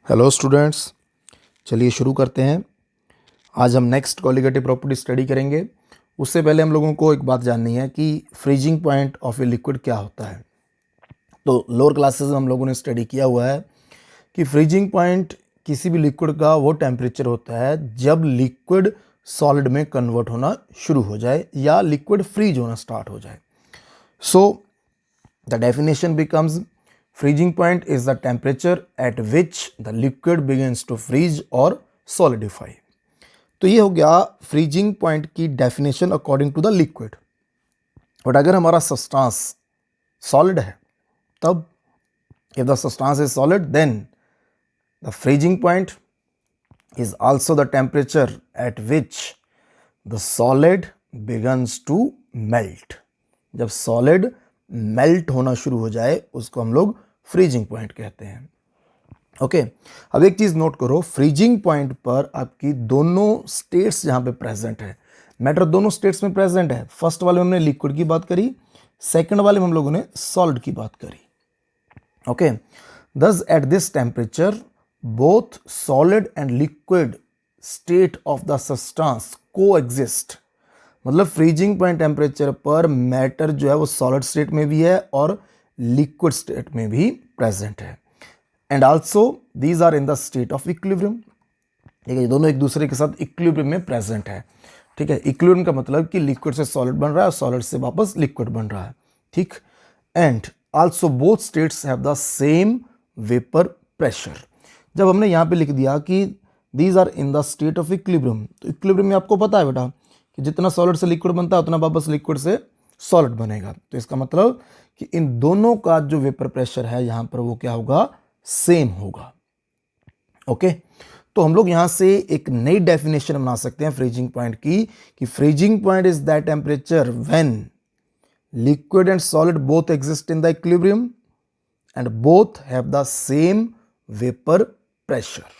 Hello students, चलिए शुरू करते हैं। आज हम नेक्स्ट कॉलिगेटिव प्रॉपर्टी स्टडी करेंगे। उससे पहले हम लोगों को एक बात जाननी है कि freezing point of a liquid क्या होता है। तो लोअर क्लासेस में हम लोगों ने स्टडी किया हुआ है कि फ्रीजिंग पॉइंट किसी भी लिक्विड का वो टेम्परेचर होता है जब लिक्विड सॉलिड में कन्वर्ट होना शुरू हो जाए या लिक्विड फ्रीज होना स्टार्ट हो जाए। So the definition becomes freezing point is the temperature at which the liquid begins to freeze or solidify। तो ये हो गया फ्रीजिंग पॉइंट की definition according to the liquid. But अगर हमारा सब्सटेंस सॉलिड है तब if the substance is solid then the freezing point is also the temperature at which the solid begins to melt. जब सॉलिड मेल्ट होना शुरू हो जाए उसको हम लोग फ्रीजिंग पॉइंट कहते हैं। ओके, अब एक चीज नोट करो, फ्रीजिंग पॉइंट पर आपकी दोनों स्टेट्स जहां पे प्रेजेंट है, मैटर दोनों स्टेट्स में प्रेजेंट है। फर्स्ट वाले में हमने लिक्विड की बात करी, सेकंड वाले में हम लोगों ने सॉलिड की बात करी। ओके, दस at this temperature both solid and liquid state of the substance को एग्जिस्ट। मतलब फ्रीजिंग पॉइंट टेम्परेचर पर मैटर जो है वो सॉलिड स्टेट में भी है और लिक्विड स्टेट में भी प्रेजेंट है। And also these are in the state of equilibrium. ठीक है, ये दोनों एक दूसरे के साथ इक्विलिब्रियम में प्रेजेंट है। ठीक है, इक्विलिब्रियम का मतलब कि लिक्विड से सॉलिड बन रहा है और सॉलिड से वापस लिक्विड बन रहा है। ठीक, and also both states have the same vapour pressure. जब हमने यहाँ पे लिख दिया कि these are in the state of equilibrium, तो इक्विलिब्रियम में आपको पता है बेटा कि जितना सॉलिड से लिक्विड बनता है उतना वापस लिक्विड से सॉलिड बनेगा। तो इसका मतलब कि इन दोनों का जो वेपर प्रेशर है यहां पर वो क्या होगा, सेम होगा। ओके, तो हम लोग यहां से एक नई डेफिनेशन बना सकते हैं फ्रीजिंग पॉइंट की कि freezing point is that temperature when liquid and solid both exist in the equilibrium and both have the same vapour pressure.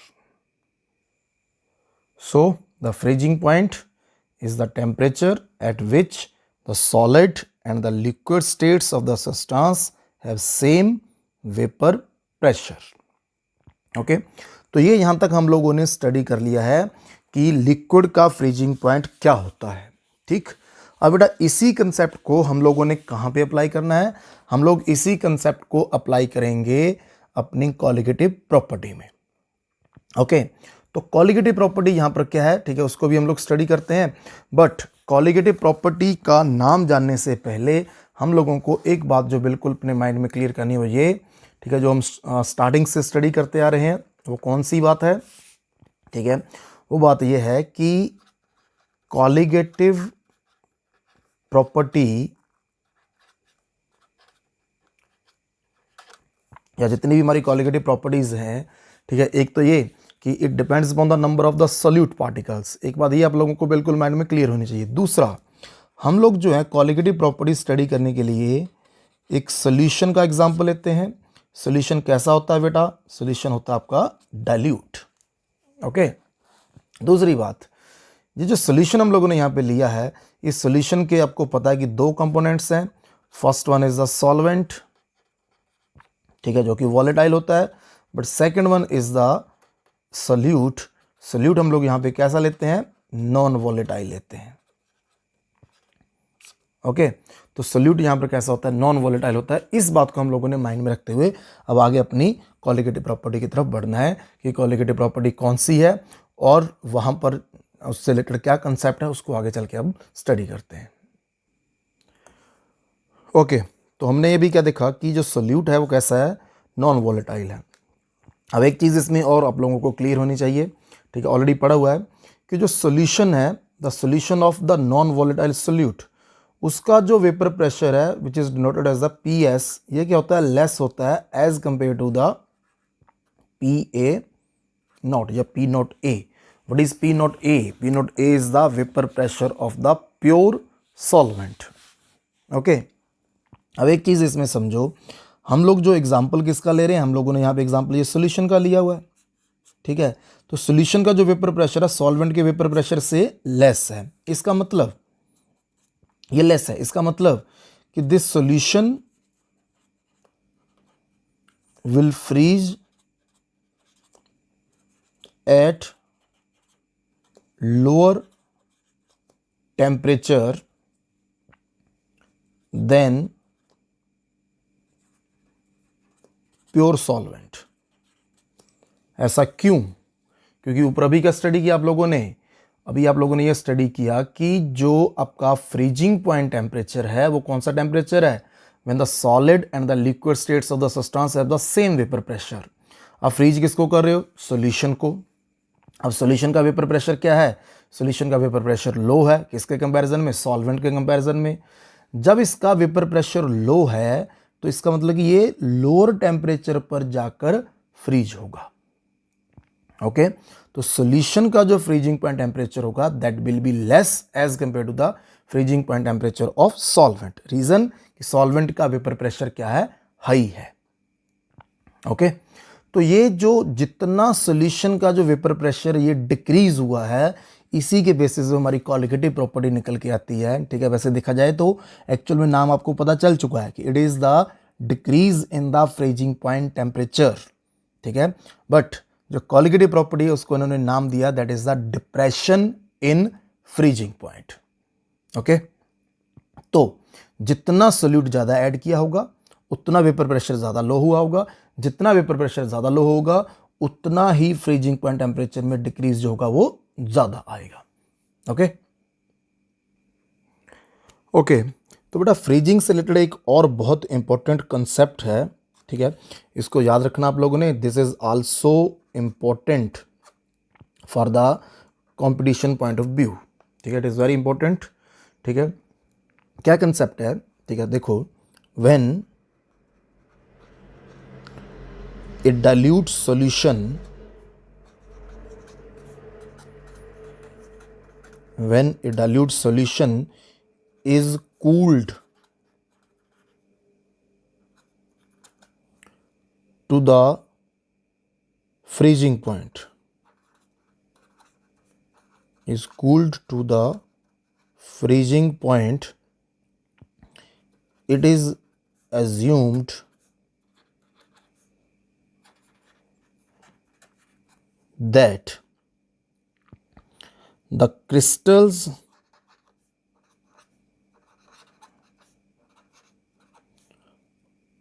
So the freezing point is the temperature at which the solid and the liquid states of the substance have same vapor pressure। Okay, तो ये यहां तक हम लोगों ने study कर लिया है कि लिक्विड का फ्रीजिंग पॉइंट क्या होता है। ठीक, अब बेटा इसी कंसेप्ट को हम लोगों ने कहां पे अप्लाई करना है? हम लोग इसी कंसेप्ट को अप्लाई करेंगे अपनी कॉलिगेटिव प्रॉपर्टी में। ओके, तो कॉलिगेटिव प्रॉपर्टी यहां पर क्या है, ठीक है, उसको भी हम लोग स्टडी करते हैं। बट कॉलिगेटिव प्रॉपर्टी का नाम जानने से पहले हम लोगों को एक बात जो बिल्कुल अपने माइंड में क्लियर करनी हो ये, ठीक है, जो हम स्टार्टिंग से स्टडी करते आ रहे हैं वो कौन सी बात है? ठीक है, वो बात ये है कि कॉलिगेटिव प्रॉपर्टी या जितनी भी हमारी कॉलिगेटिव प्रॉपर्टीज हैं, ठीक है, एक तो ये कि it depends upon the number of the solute particles. एक बात ये आप लोगों को बिल्कुल माइंड में क्लियर होनी चाहिए। दूसरा, हम लोग जो है कॉलिगेटिव प्रॉपर्टी स्टडी करने के लिए एक सोल्यूशन का एग्जांपल लेते हैं। सोल्यूशन कैसा होता है बेटा? सोल्यूशन होता है आपका डाइल्यूट। ओके, दूसरी बात, ये जो सोल्यूशन हम लोगों ने यहाँ पे लिया है, इस सोल्यूशन के आपको पता है कि दो कंपोनेंट्स हैं। First one is the solvent, ठीक है, जो कि वॉलेटाइल होता है, but second one is the solute. Solute हम लोग यहां पे कैसा लेते हैं? नॉन वॉलेटाइल लेते हैं। ओके, तो सोल्यूट यहां पर कैसा होता है? नॉन वॉलेटाइल होता है। इस बात को हम लोगों ने माइंड में रखते हुए अब आगे अपनी कॉलिगेटिव प्रॉपर्टी की तरफ बढ़ना है कि कॉलिगेटिव प्रॉपर्टी कौन सी है और वहां पर उससे रिलेटेड क्या कंसेप्ट है, उसको आगे चल के अब स्टडी करते हैं। ओके, तो हमने ये भी क्या देखा कि जो सोल्यूट है वो कैसा है? नॉन वॉलेटाइल है। अब एक चीज़ इसमें और आप लोगों को क्लियर होनी चाहिए, ठीक है, ऑलरेडी पढ़ा हुआ है कि जो सोल्यूशन है, the solution of the non volatile solute, उसका जो वेपर प्रेशर है which is denoted as the PS, ये क्या होता है? लेस होता है as compare to the PA not या P not A। What is P not A? P not A is the vapour pressure of the pure solvent. Okay, अब एक चीज़ इसमें समझो, हम लोग जो एग्जाम्पल किसका ले रहे हैं? हम लोगों ने यहाँ पे एग्जाम्पल ये सोल्यूशन का लिया हुआ है। ठीक है, तो सोल्यूशन का जो वेपर प्रेशर है सॉल्वेंट के वेपर प्रेशर से लेस है। इसका मतलब ये लेस है, इसका मतलब कि this solution will freeze at lower temperature than pure solvent। ऐसा क्यों? क्योंकि ऊपर अभी क्या स्टडी किया आप लोगों ने? अभी आप लोगों ने यह स्टडी किया कि जो आपका फ्रीजिंग पॉइंट टेम्परेचर है वो कौन सा टेम्परेचर है? When the solid and the liquid states of the substance have the same vapour pressure. अब फ्रीज किसको कर रहे हो? सॉल्यूशन को। अब सॉल्यूशन का वेपर प्रेशर क्या है? सॉल्यूशन का वेपर प्रेशर लो है। किसके कंपैरिजन में? सॉल्वेंट के कंपैरिजन में। जब इसका वेपर प्रेशर लो है तो इसका मतलब कि ये लोअर टेम्परेचर पर जाकर फ्रीज होगा। ओके, तो सॉल्यूशन का जो फ्रीजिंग पॉइंट टेम्परेचर होगा that will be less as compare to the freezing point temperature of solvent. Reason कि सॉल्वेंट का वेपर प्रेशर क्या है? हाई है। ओके, तो ये जो जितना सॉल्यूशन का जो वेपर प्रेशर ये डिक्रीज हुआ है इसी के बेसिस पे हमारी कॉलिगेटिव प्रॉपर्टी निकल के आती है। ठीक है, वैसे देखा जाए तो एक्चुअल में नाम आपको पता चल चुका है कि it is the decrease in the freezing point temperature. ठीक है, बट जो कॉलिगेटिव प्रॉपर्टी है उसको इन्होंने नाम दिया that is the depression in freezing point. Okay, तो जितना सोल्यूट ज्यादा ऐड किया होगा उतना वेपर प्रेशर ज्यादा लो हुआ होगा। जितना वेपर प्रेशर ज्यादा लो होगा उतना ही फ्रीजिंग पॉइंट टेम्परेचर में डिक्रीज जो होगा वो ज्यादा आएगा। ओके ओके, तो बेटा फ्रीजिंग से रिलेटेड एक और बहुत इंपॉर्टेंट कंसेप्ट है। ठीक है, इसको याद रखना आप लोगों ने। This is also important for the competition point of view. ठीक है, इट इज वेरी इंपॉर्टेंट। ठीक है, क्या कंसेप्ट है? ठीक है, देखो, when a dilute solution is cooled to the freezing point, it is assumed that the crystals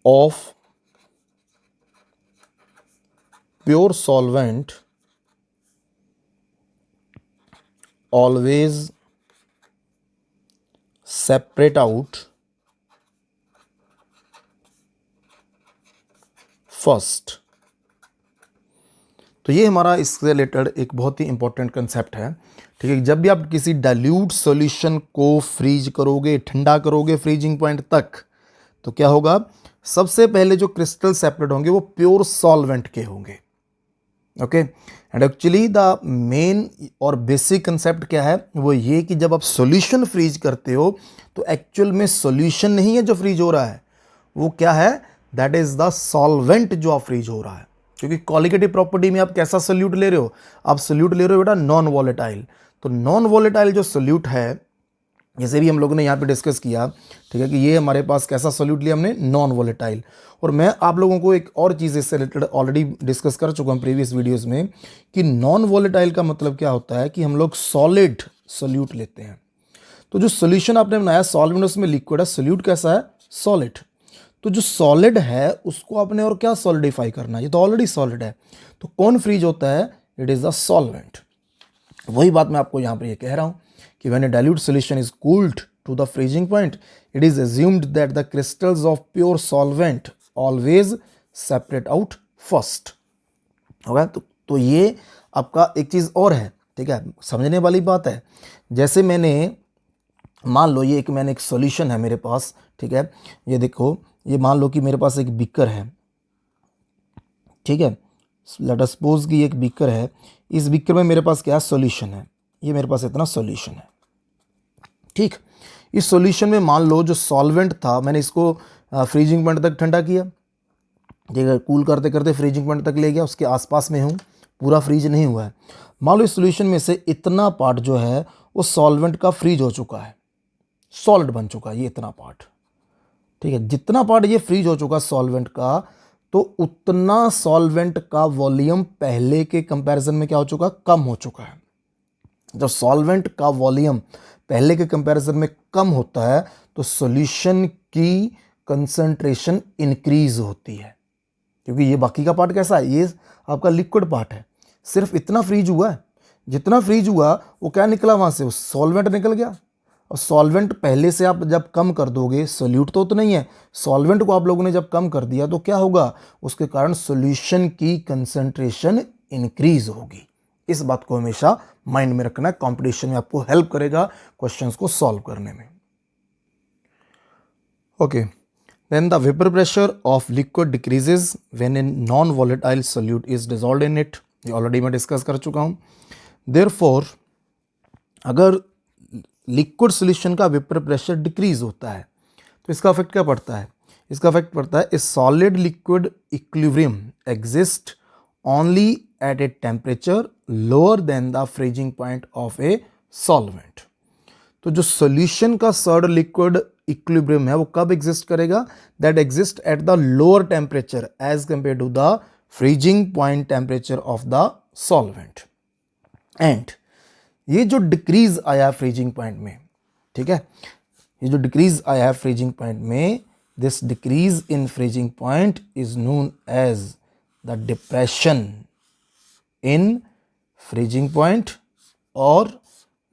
of pure solvent always separate out first। तो ये हमारा इससे रिलेटेड एक बहुत ही इंपॉर्टेंट कंसेप्ट है। ठीक है, जब भी आप किसी डाइल्यूट सॉल्यूशन को फ्रीज करोगे, ठंडा करोगे फ्रीजिंग पॉइंट तक, तो क्या होगा? सबसे पहले जो क्रिस्टल सेपरेट होंगे वो प्योर सॉल्वेंट के होंगे। Okay, and actually the main और बेसिक कंसेप्ट क्या है? वो ये कि जब आप सॉल्यूशन फ्रीज करते हो तो एक्चुअल में सॉल्यूशन नहीं है जो फ्रीज हो रहा है, वो क्या है? दैट इज द सॉल्वेंट जो आप फ्रीज हो रहा है। क्योंकि कॉलिगेटिव प्रॉपर्टी में आप कैसा सोल्यूट ले रहे हो? आप सोल्यूट ले रहे हो बेटा नॉन वॉलेटाइल। तो नॉन वॉलेटाइल जो सोल्यूट है, जैसे भी हम लोगों ने यहाँ पे डिस्कस किया, ठीक है, कि ये हमारे पास कैसा सोल्यूट लिया हमने? Non volatile. और मैं आप लोगों को एक और चीज़ इससे रिलेटेड ऑलरेडी डिस्कस कर चुका हूँ प्रीवियस वीडियोस में कि नॉन वॉलेटाइल का मतलब क्या होता है कि हम लोग सॉलिड सोल्यूट लेते हैं। तो जो सोल्यूशन आपने बनाया सॉल्वेंट उसमें लिक्विड है, सोल्यूट कैसा है? सॉलिड। तो जो सॉलिड है उसको आपने और क्या सॉलिडिफाई करना है? ये तो ऑलरेडी सॉलिड है, तो कौन फ्रीज होता है? It is the solvent. वही बात मैं आपको यहां पर ये कह रहा हूं कि when a dilute solution is cooled to the freezing point it is assumed that the crystals of pure solvent always separate out first. होगा, तो ये आपका एक चीज और है। ठीक है, समझने वाली बात है। जैसे मैंने मान लो ये मैंने एक सॉल्यूशन है मेरे पास। ठीक है, ये देखो, ये मान लो कि मेरे पास एक बीकर है। ठीक है, लेट अस सपोज कि एक बीकर है, इस बीकर में मेरे पास क्या सॉल्यूशन है? ये मेरे पास इतना सॉल्यूशन है। ठीक, इस सॉल्यूशन में मान लो जो सॉल्वेंट था मैंने इसको फ्रीजिंग पॉइंट तक ठंडा किया। ठीक है, कूल करते करते फ्रीजिंग पॉइंट तक ले गया, उसके आसपास में हूँ, पूरा फ्रीज नहीं हुआ है। मान लो इस सॉल्यूशन में से इतना पार्ट जो है वो सॉल्वेंट का फ्रीज हो चुका है, सॉलिड बन चुका है ये इतना पार्ट। ठीक है, जितना पार्ट ये फ्रीज हो चुका सॉल्वेंट का, तो उतना सॉल्वेंट का वॉल्यूम पहले के कंपैरिजन में क्या हो चुका, कम हो चुका है। जब सॉल्वेंट का वॉल्यूम पहले के कंपैरिजन में कम होता है तो सॉल्यूशन की कंसंट्रेशन इंक्रीज होती है, क्योंकि ये बाकी का पार्ट कैसा है, ये आपका लिक्विड पार्ट है, सिर्फ इतना फ्रीज हुआ है, जितना फ्रीज हुआ वो क्या निकला वहां से, सॉल्वेंट निकल गया। और सॉल्वेंट पहले से आप जब कम कर दोगे, सोल्यूट तो नहीं है, सॉल्वेंट को आप लोगों ने जब कम कर दिया तो क्या होगा, उसके कारण सॉल्यूशन की कंसंट्रेशन इंक्रीज होगी। इस बात को हमेशा माइंड में रखना है, कंपटीशन में आपको हेल्प करेगा क्वेश्चंस को सॉल्व करने में। Okay, then the vapor pressure of liquid decreases when a non-volatile solute is dissolved in it। ये ऑलरेडी मैं डिस्कस कर चुका हूँ। therefore अगर लिक्विड सोल्यूशन का वेपर प्रेशर डिक्रीज होता है तो इसका इफेक्ट क्या पड़ता है, इसका इफेक्ट पड़ता है a solid liquid equilibrium exist only at a temperature lower than the freezing point of a solvent. तो जो सॉल्यूशन का सॉलिड लिक्विड इक्विलिब्रियम है वो कब एग्जिस्ट करेगा, that exist at the lower temperature as compare to the freezing point temperature of the solvent. And ये जो decrease आया फ्रीजिंग पॉइंट में, ठीक है, ये जो डिक्रीज आया है फ्रीजिंग पॉइंट में, this decrease in freezing point is known as the depression in freezing point और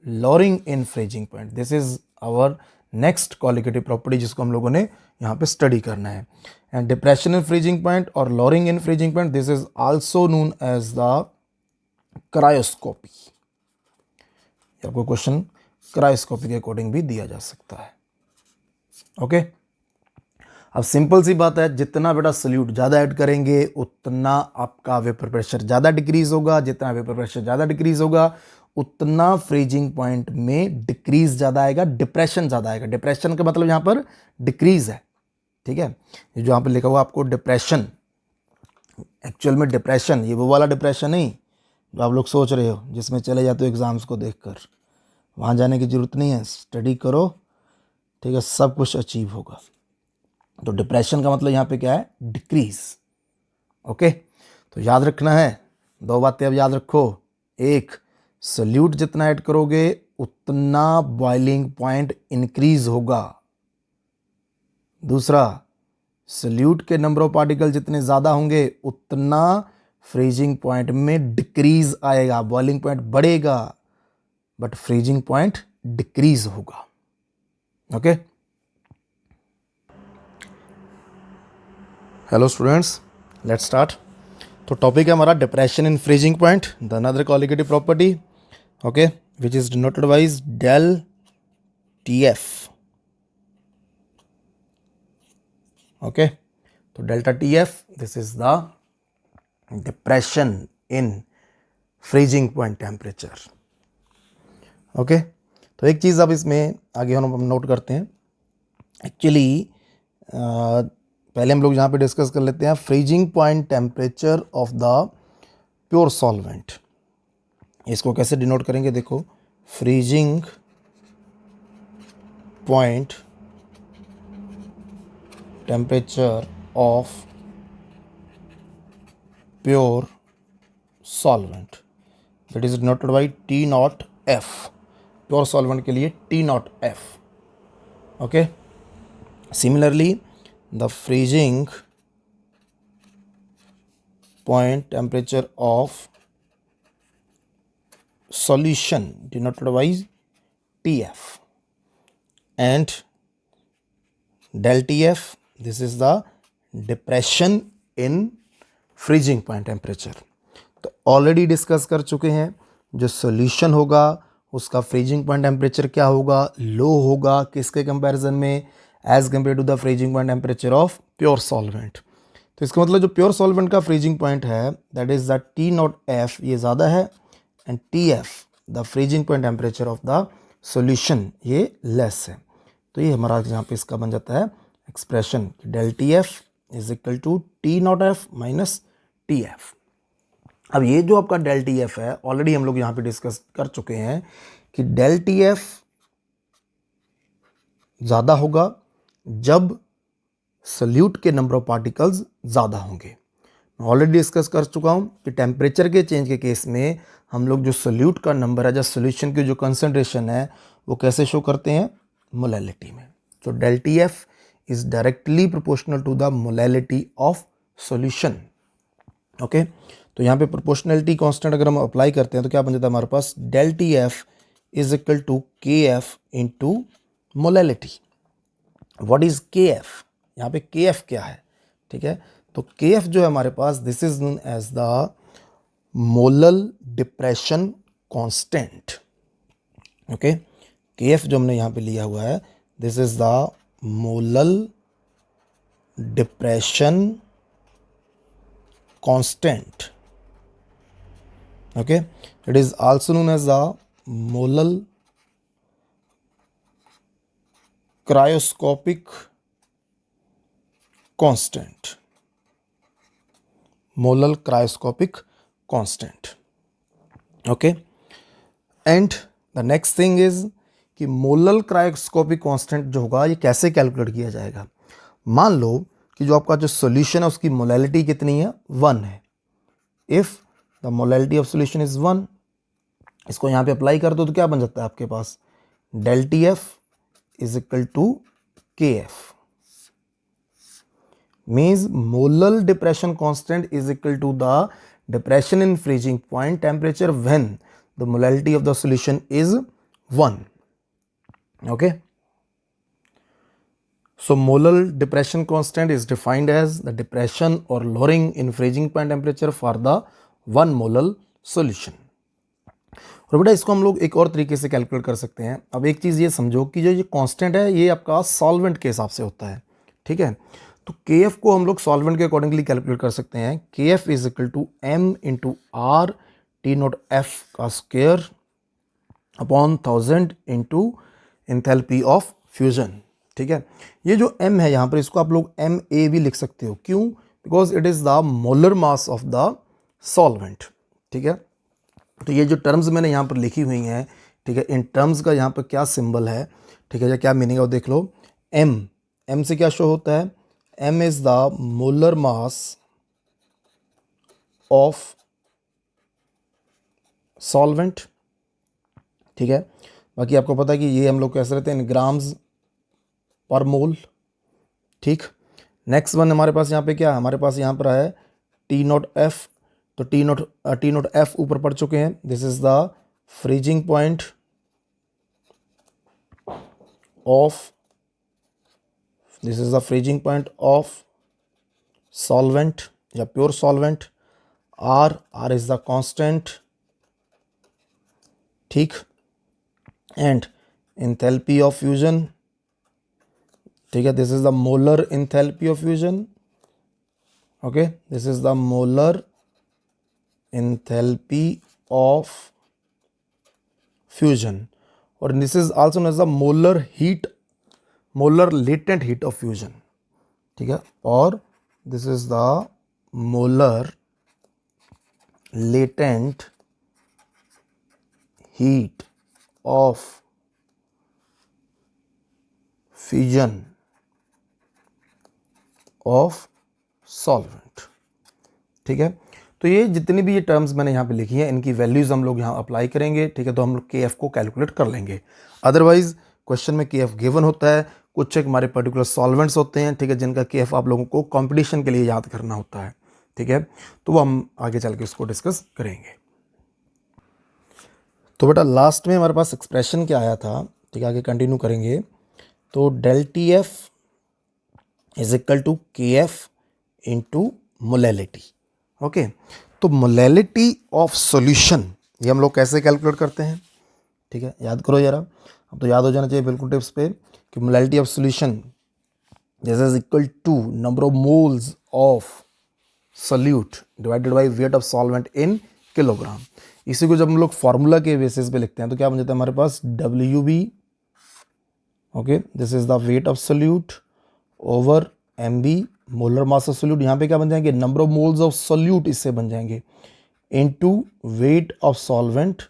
lowering in freezing point. This is our next colligative property जिसको हम लोगों ने यहाँ पे स्टडी करना है। And depression in freezing point और lowering in freezing point, this is also known as the cryoscopy. आपको क्वेश्चन क्रायोस्कोपी के अकॉर्डिंग भी दिया जा सकता है। ओके, अब सिंपल सी बात है, जितना बेटा सोल्यूट ज़्यादा ऐड करेंगे उतना आपका वेपर प्रेशर ज़्यादा डिक्रीज होगा, जितना वेपर प्रेशर ज़्यादा डिक्रीज होगा उतना फ्रीजिंग पॉइंट में डिक्रीज ज़्यादा आएगा, डिप्रेशन ज़्यादा आएगा। डिप्रेशन का मतलब यहाँ पर डिक्रीज है, ठीक है। ये जो यहाँ पर लिखा हुआ आपको डिप्रेशन, एक्चुअल में डिप्रेशन ये वो वाला डिप्रेशन नहीं जो आप लोग सोच रहे हो, जिसमें चले जाते हो एग्जाम्स को देखकर, वहाँ जाने की ज़रूरत नहीं है, स्टडी करो, ठीक है, सब कुछ अचीव होगा। तो डिप्रेशन का मतलब यहाँ पे क्या है, डिक्रीज। ओके, तो याद रखना है, दो बातें अब याद रखो। एक, सोल्यूट जितना ऐड करोगे उतना बॉइलिंग पॉइंट इंक्रीज होगा। दूसरा, सोल्यूट के नंबर ऑफ पार्टिकल जितने ज़्यादा होंगे उतना फ्रीजिंग पॉइंट में डिक्रीज आएगा, बॉइलिंग पॉइंट बढ़ेगा बट फ्रीजिंग पॉइंट डिक्रीज होगा। Okay, hello students, let's start. तो टॉपिक है हमारा depression in freezing point, the another colligative property, okay, which is denoted by del TF. Okay, तो delta TF, this is the depression in freezing point temperature. Okay, तो एक चीज़ अब इसमें आगे हम नोट करते हैं। एक्चुअली पहले हम लोग यहाँ पे डिस्कस कर लेते हैं freezing point temperature of the pure solvent. इसको कैसे डिनोट करेंगे, देखो, freezing point temperature of pure solvent, that is denoted bye T not F. Pure solvent के लिए T not F. Okay, similarly the freezing point temperature of solution denoted by TF and del TF, this is the depression in freezing point temperature। तो already discuss कर चुके हैं, जो solution होगा उसका freezing point temperature क्या होगा, लो होगा, किसके कंपैरिजन में, as compare to the freezing point temperature of pure solvent. तो इसका मतलब जो प्योर सॉल्वेंट का फ्रीजिंग पॉइंट है that is the T not F, ये ज़्यादा है, and T F the freezing point temperature of the solution, ये लेस है। तो ये हमारा यहाँ पे इसका बन जाता है expression, del T F is equal to T not F minus T F. अब ये जो आपका डेल टी एफ है ऑलरेडी हम लोग यहाँ पे डिस्कस कर चुके हैं कि डेल टी एफ ज़्यादा होगा जब सल्यूट के नंबर ऑफ पार्टिकल्स ज़्यादा होंगे। मैं ऑलरेडी डिस्कस कर चुका हूँ कि टेम्परेचर के चेंज के केस में हम लोग जो सल्यूट का नंबर है, जो सोल्यूशन की जो कंसंट्रेशन है, वो कैसे शो करते हैं, मोलैलिटी में। तो del T F is directly proportional to the molality of solution. Okay, तो यहाँ पे प्रोपोर्शनलिटी कांस्टेंट अगर हम अप्लाई करते हैं तो क्या बन जाता है हमारे पास, del T F is equal to K F into molality. What is K F, यहाँ पे के एफ क्या है, ठीक है, तो के एफ जो है हमारे पास, this is known as the molal depression constant. Okay, K F जो हमने यहाँ पे लिया हुआ है, this is the molal depression constant. Okay, it is also known as the molar cryoscopic constant. Molar cryoscopic constant. Okay, and the next thing is कि molal cryoscopic constant जो होगा ये कैसे कैलकुलेट किया जाएगा। मान लो कि जो आपका जो सॉल्यूशन है उसकी मोलैलिटी कितनी है, 1 है। If the molality of solution is 1, इसको यहाँ पे अप्लाई कर दो तो क्या बन जाता है आपके पास, del T F is equal to K F, means molal depression constant is equal to the depression in freezing point temperature when the molality of the solution is 1. Okay, so molar depression constant is defined as the depression or lowering in freezing point temperature for the 1 molar solution. और बेटा इसको हम लोग एक और तरीके से calculate कर सकते हैं। अब एक चीज़ ये समझो कि जो ये कांस्टेंट है ये आपका सॉल्वेंट के हिसाब से होता है, ठीक है, तो के एफ को हम लोग सॉल्वेंट के अकॉर्डिंगली कैलकुलेट कर सकते हैं। K F is equal to M into R T not F का square upon 1000 into enthalpy of fusion, ठीक है। ये जो m है यहाँ पर, इसको आप लोग एम ए भी लिख सकते हो, क्यों, because it is the molar mass of the solvent, ठीक है। तो ये जो टर्म्स मैंने यहाँ पर लिखी हुई हैं, ठीक है, इन टर्म्स का यहाँ पर क्या सिंबल है, ठीक है, या क्या मीनिंग है वो देख लो। m से क्या शो होता है, m is the molar mass of solvent, ठीक है। बाकी आपको पता है कि ये हम लोग कैसे रहते हैं, इन ग्राम्स पर मोल, ठीक। नेक्स्ट वन हमारे पास यहाँ पे क्या है, हमारे पास यहाँ पर है टी नॉट एफ, तो टी नॉट एफ ऊपर पढ़ चुके हैं। This is the freezing point of solvent या pure solvent. R is the constant, ठीक, एंड एंथैल्पी ऑफ फ्यूजन, ठीक है, this is the molar enthalpy of fusion. Okay, this is the molar enthalpy of fusion, और this is also known as the molar latent heat of fusion, ठीक है, और this is the molar latent heat of fusion of solvent, ठीक है। तो ये जितनी भी ये टर्म्स मैंने यहाँ पे लिखी हैं, इनकी वैल्यूज हम लोग यहाँ अप्लाई करेंगे, ठीक है, तो हम लोग के एफ को कैलकुलेट कर लेंगे। अदरवाइज क्वेश्चन में के एफ गिवन होता है, कुछ एक हमारे पर्टिकुलर सॉल्वेंट्स होते हैं, ठीक है, जिनका के एफ आप लोगों को कंपटीशन के लिए याद करना होता है, ठीक है, तो वो हम आगे चल के उसको डिस्कस करेंगे। तो बेटा लास्ट में हमारे पास एक्सप्रेशन क्या आया था, ठीक है, आगे कंटिन्यू करेंगे। तो del T F is equal to K F into molality. Okay, तो मोलैलिटी ऑफ सॉल्यूशन ये हम लोग कैसे कैलकुलेट करते हैं, ठीक है, याद करो जरा, अब तो याद हो जाना चाहिए बिल्कुल टिप्स पे, कि molality of solution this is equal to number of moles of solute divided by weight of solvent in kilogram. इसी को जब हम लोग फार्मूला के बेसिस पे लिखते हैं तो क्या बन जाता है हमारे पास, WB, okay, this is the wait of solute over MB, molar mass of solute, यहाँ पे क्या बन जाएंगे, number of moles of solute इससे बन जाएंगे, इनटू वेट ऑफ सॉल्वेंट,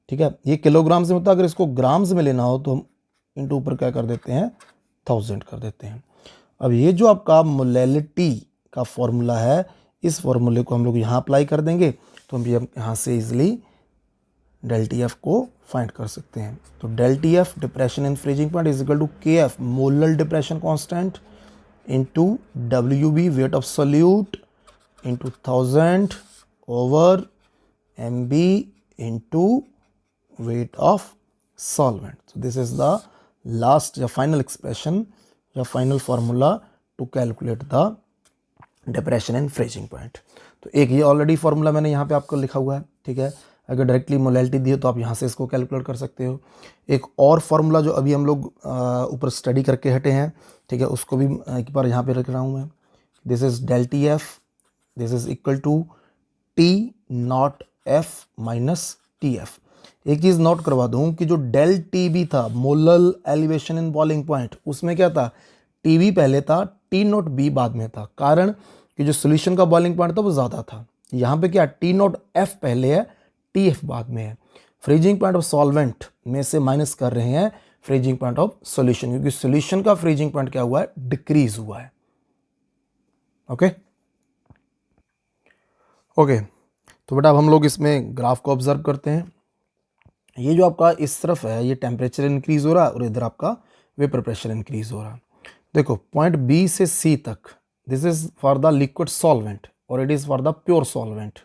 ठीक है। ये किलोग्राम से होता है, अगर इसको ग्राम्स में लेना हो तो हम इनटू ऊपर क्या कर देते हैं, 1000 कर देते हैं। अब ये जो आपका मोलैलिटी का फॉर्मूला है, इस फॉर्मूले को हम लोग यहाँ अप्लाई कर देंगे तो हम यहाँ से इजीली डेल टी एफ को फाइंड कर सकते हैं। तो del T F depression in freezing point is equal to K F molar depression constant into W B weight of solute into 1000 over M B into weight of solvent. So this is the last या final expression या final formula to calculate the depression in freezing point. तो एक ये already formula मैंने यहाँ पे आपको लिखा हुआ है, ठीक है। अगर डायरेक्टली मोलैलिटी दी हो तो आप यहाँ से इसको कैलकुलेट कर सकते हो। एक और फॉर्मूला जो अभी हम लोग ऊपर स्टडी करके हटे हैं, ठीक है, उसको भी एक बार यहाँ पे रख रहा हूँ मैं। This is del T F, this is equal to T not F minus T F. एक चीज़ नोट करवा दूं कि जो डेल टी बी था, molal elevation in boiling point, उसमें क्या था, टी बी पहले था, टी नॉट बी बाद में था। कारण कि जो सोल्यूशन का बॉइलिंग पॉइंट था वो ज़्यादा था। यहाँ पे क्या, टी नॉट एफ पहले है, टी एफ बाद में है। फ्रीजिंग पॉइंट ऑफ सॉल्वेंट में से माइनस कर रहे हैं फ्रीजिंग पॉइंट ऑफ सोल्यूशन, क्योंकि सोल्यूशन का फ्रीजिंग पॉइंट क्या हुआ है, डिक्रीज हुआ है। ओके ओके, तो बेटा अब हम लोग इसमें ग्राफ को ऑब्जर्व करते हैं। ये जो आपका इस तरफ है, ये टेम्परेचर इंक्रीज हो रहा है और इधर आपका वेपर प्रेशर इंक्रीज हो रहा है। देखो पॉइंट बी से सी तक, this is for the liquid solvent और it is for the pure solvent.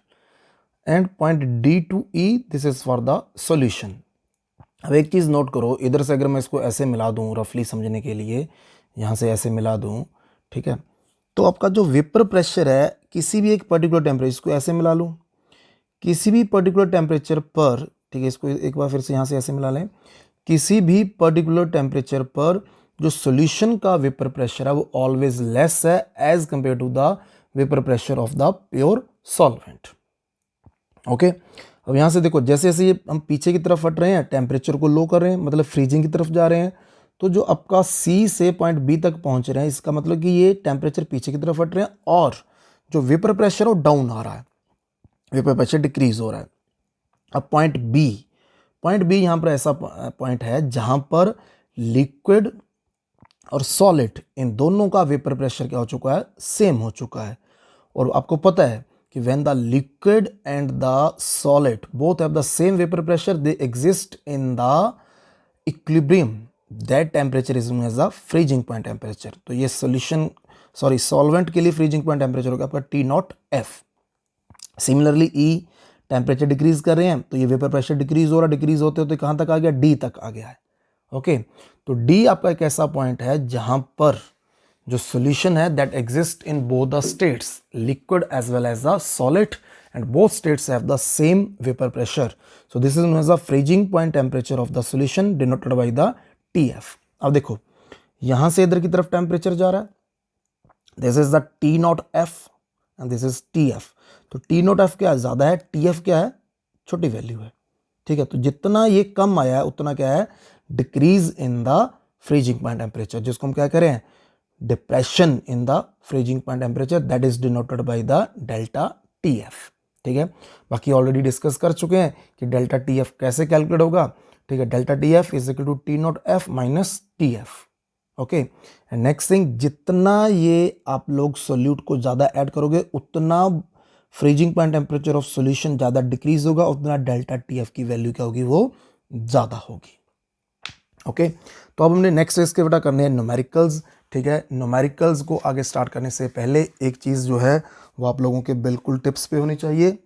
And point D to E, this is for the solution. अब एक चीज़ नोट करो, इधर से अगर मैं इसको ऐसे मिला दूँ रफली समझने के लिए, यहाँ से ऐसे मिला दूँ, ठीक है, तो आपका जो वेपर प्रेशर है किसी भी एक पर्टिकुलर टेम्परेचर, इसको ऐसे मिला लूँ, किसी भी पर्टिकुलर टेम्परेचर पर, ठीक है, इसको एक बार फिर से यहाँ से ऐसे मिला लें, किसी भी पर्टिकुलर टेम्परेचर पर जो सॉल्यूशन का वेपर प्रेशर है वो ऑलवेज लेस है as compare to the vapour pressure of the pure solvent. Okay, अब यहाँ से देखो, जैसे जैसे ये हम पीछे की तरफ हट रहे हैं, टेम्परेचर को लो कर रहे हैं, मतलब फ्रीजिंग की तरफ जा रहे हैं, तो जो आपका सी से पॉइंट बी तक पहुँच रहे हैं, इसका मतलब कि ये टेम्परेचर पीछे की तरफ हट रहे हैं और जो वेपर प्रेशर वो डाउन आ रहा है, वेपर प्रेशर डिक्रीज हो रहा है। अब पॉइंट बी यहाँ पर ऐसा पॉइंट है जहाँ पर लिक्विड और सॉलिड इन दोनों का वेपर प्रेशर क्या हो चुका है, सेम हो चुका है। और आपको पता है कि when the liquid and the solid both have the same vapour pressure, they exist in the equilibrium, that temperature is known as the freezing point temperature. तो ये सॉल्वेंट के लिए फ्रीजिंग पॉइंट टेम्परेचर होगा आपका T not F. Similarly E, temperature decrease कर रहे हैं तो ये वेपर प्रेशर डिक्रीज हो रहा है, डिक्रीज होते होते कहाँ तक आ गया, डी तक आ गया है। ओके, तो डी आपका एक ऐसा पॉइंट है जहां पर जो सॉल्यूशन है that exist in both the states, liquid as well as the solid, and both states have the same vapour pressure. So this is known as the freezing point temperature of the solution denoted by the T F. अब देखो यहां से इधर की तरफ temperature जा रहा है, this is the T not F and this is T F. तो टी नॉट एफ क्या है, ज़्यादा है, टी एफ क्या है, छोटी वैल्यू है, ठीक है। तो जितना ये कम आया है उतना क्या है, decrease in the freezing point temperature, जिसको हम क्या करें, depression in the freezing point temperature, that is denoted by the delta T F, ठीक है। बाकी ऑलरेडी डिस्कस कर चुके हैं कि डेल्टा टी एफ कैसे कैलकुलेट होगा, ठीक है। Delta T F is equal to T not F minus T F. Okay, and next thing, जितना ये आप लोग सोल्यूट को ज़्यादा ऐड करोगे उतना freezing point temperature of solution ज़्यादा डिक्रीज होगा, उतना डेल्टा टी एफ की वैल्यू क्या होगी, वो ज़्यादा होगी। ओके, तो अब हमने नेक्स्ट इसके बेटा करने हैं न्यूमेरिकल्स, ठीक है। न्यूमेरिकल्स को आगे स्टार्ट करने से पहले एक चीज़ जो है वो आप लोगों के बिल्कुल टिप्स पे होनी चाहिए।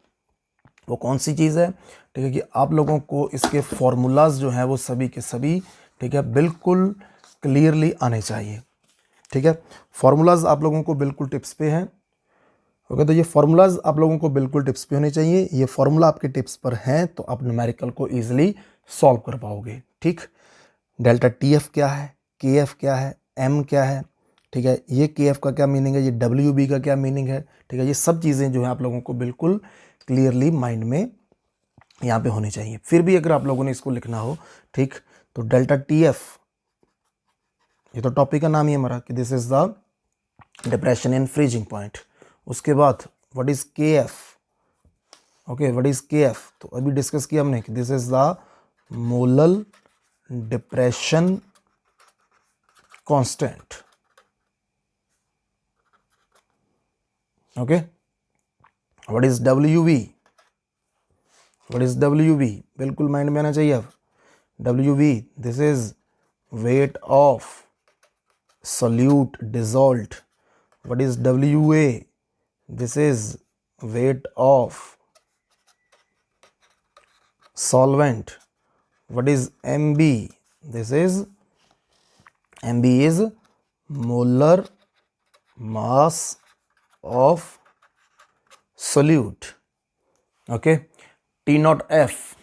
वो कौन सी चीज़ है, ठीक है, कि आप लोगों को इसके फॉर्मूलाज जो हैं वो सभी के सभी, ठीक है, बिल्कुल क्लियरली आने चाहिए, ठीक है। फॉर्मूलाज आप लोगों को बिल्कुल टिप्स पे हैं। ओके, तो ये फॉर्मूलाज आप लोगों को बिल्कुल टिप्स पे होने चाहिए। ये फॉर्मूला आपके टिप्स पर हैं तो आप न्यूमेरिकल को ईजिली सॉल्व कर पाओगे, ठीक। डेल्टा टी एफ क्या है, के एफ क्या है, एम क्या है, ठीक है, ये के एफ का क्या मीनिंग है, ये डब्ल्यू बी का क्या मीनिंग है, ठीक है। ये सब चीज़ें जो है आप लोगों को बिल्कुल क्लियरली माइंड में यहाँ पे होनी चाहिए। फिर भी अगर आप लोगों ने इसको लिखना हो, ठीक, तो डेल्टा टी एफ, ये तो टॉपिक का नाम ही है हमारा कि this is the depression in freezing point. उसके बाद what is K F, okay, what is K F, तो अभी डिस्कस किया हमने कि this is the molal depression constant, okay, what is WV, what is WV, बिल्कुल माइंड में आना चाहिए अब। WV, this is weight of solute dissolved. What is WA? This is weight of solvent. What is MB? This is MB is molar mass of solute. Okay. T naught F.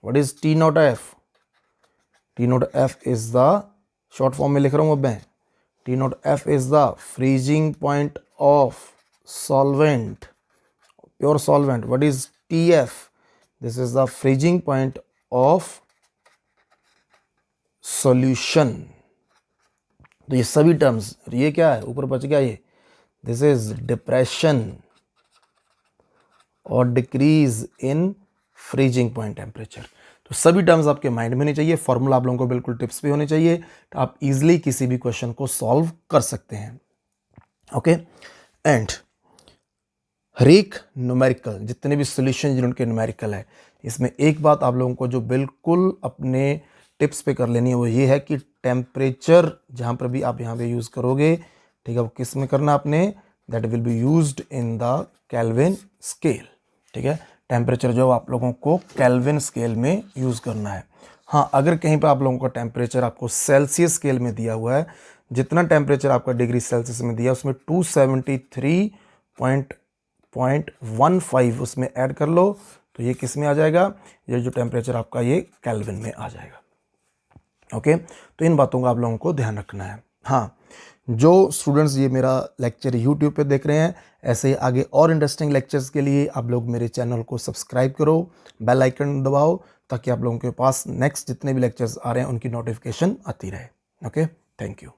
What is T naught F? T naught F is the short form में लिख रहा हूँ अब मैं। T naught F is the freezing point of solvent, pure solvent. What is TF? This is the freezing point of solution. तो ये सभी terms, ये क्या है, ऊपर बच गया ये, दिस इज डिप्रेशन और decrease in freezing point temperature. तो सभी टर्म्स आपके माइंड में होने चाहिए, फॉर्मूला आप लोगों को बिल्कुल टिप्स पे होने चाहिए, तो आप इजीली किसी भी क्वेश्चन को सॉल्व कर सकते हैं। ओके, एंड हर एक न्यूमेरिकल, जितने भी सॉल्यूशन जिनके न्यूमेरिकल है, इसमें एक बात आप लोगों को जो बिल्कुल अपने टिप्स पे कर लेनी है वो ये है कि टेम्परेचर जहाँ पर भी आप यहाँ पे यूज़ करोगे, ठीक है, वो किस में करना आपने, that will be used in the kelvin scale. ठीक है, टेम्परेचर जो आप लोगों को केल्विन स्केल में यूज़ करना है। हाँ, अगर कहीं पर आप लोगों का टेम्परेचर आपको सेल्सियस स्केल में दिया हुआ है, जितना टेम्परेचर आपका डिग्री सेल्सियस में दिया उसमें 273.15 उसमें ऐड कर लो, तो ये किस में आ जाएगा, ये जो टेम्परेचर आपका ये केल्विन में आ जाएगा। ओके, तो इन बातों का आप लोगों को ध्यान रखना है। हाँ, जो स्टूडेंट्स ये मेरा लेक्चर यूट्यूब पे देख रहे हैं, ऐसे ही आगे और इंटरेस्टिंग लेक्चर्स के लिए आप लोग मेरे चैनल को सब्सक्राइब करो, बेल आइकन दबाओ, ताकि आप लोगों के पास नेक्स्ट जितने भी लेक्चर्स आ रहे हैं उनकी नोटिफिकेशन आती रहे। Okay, thank you.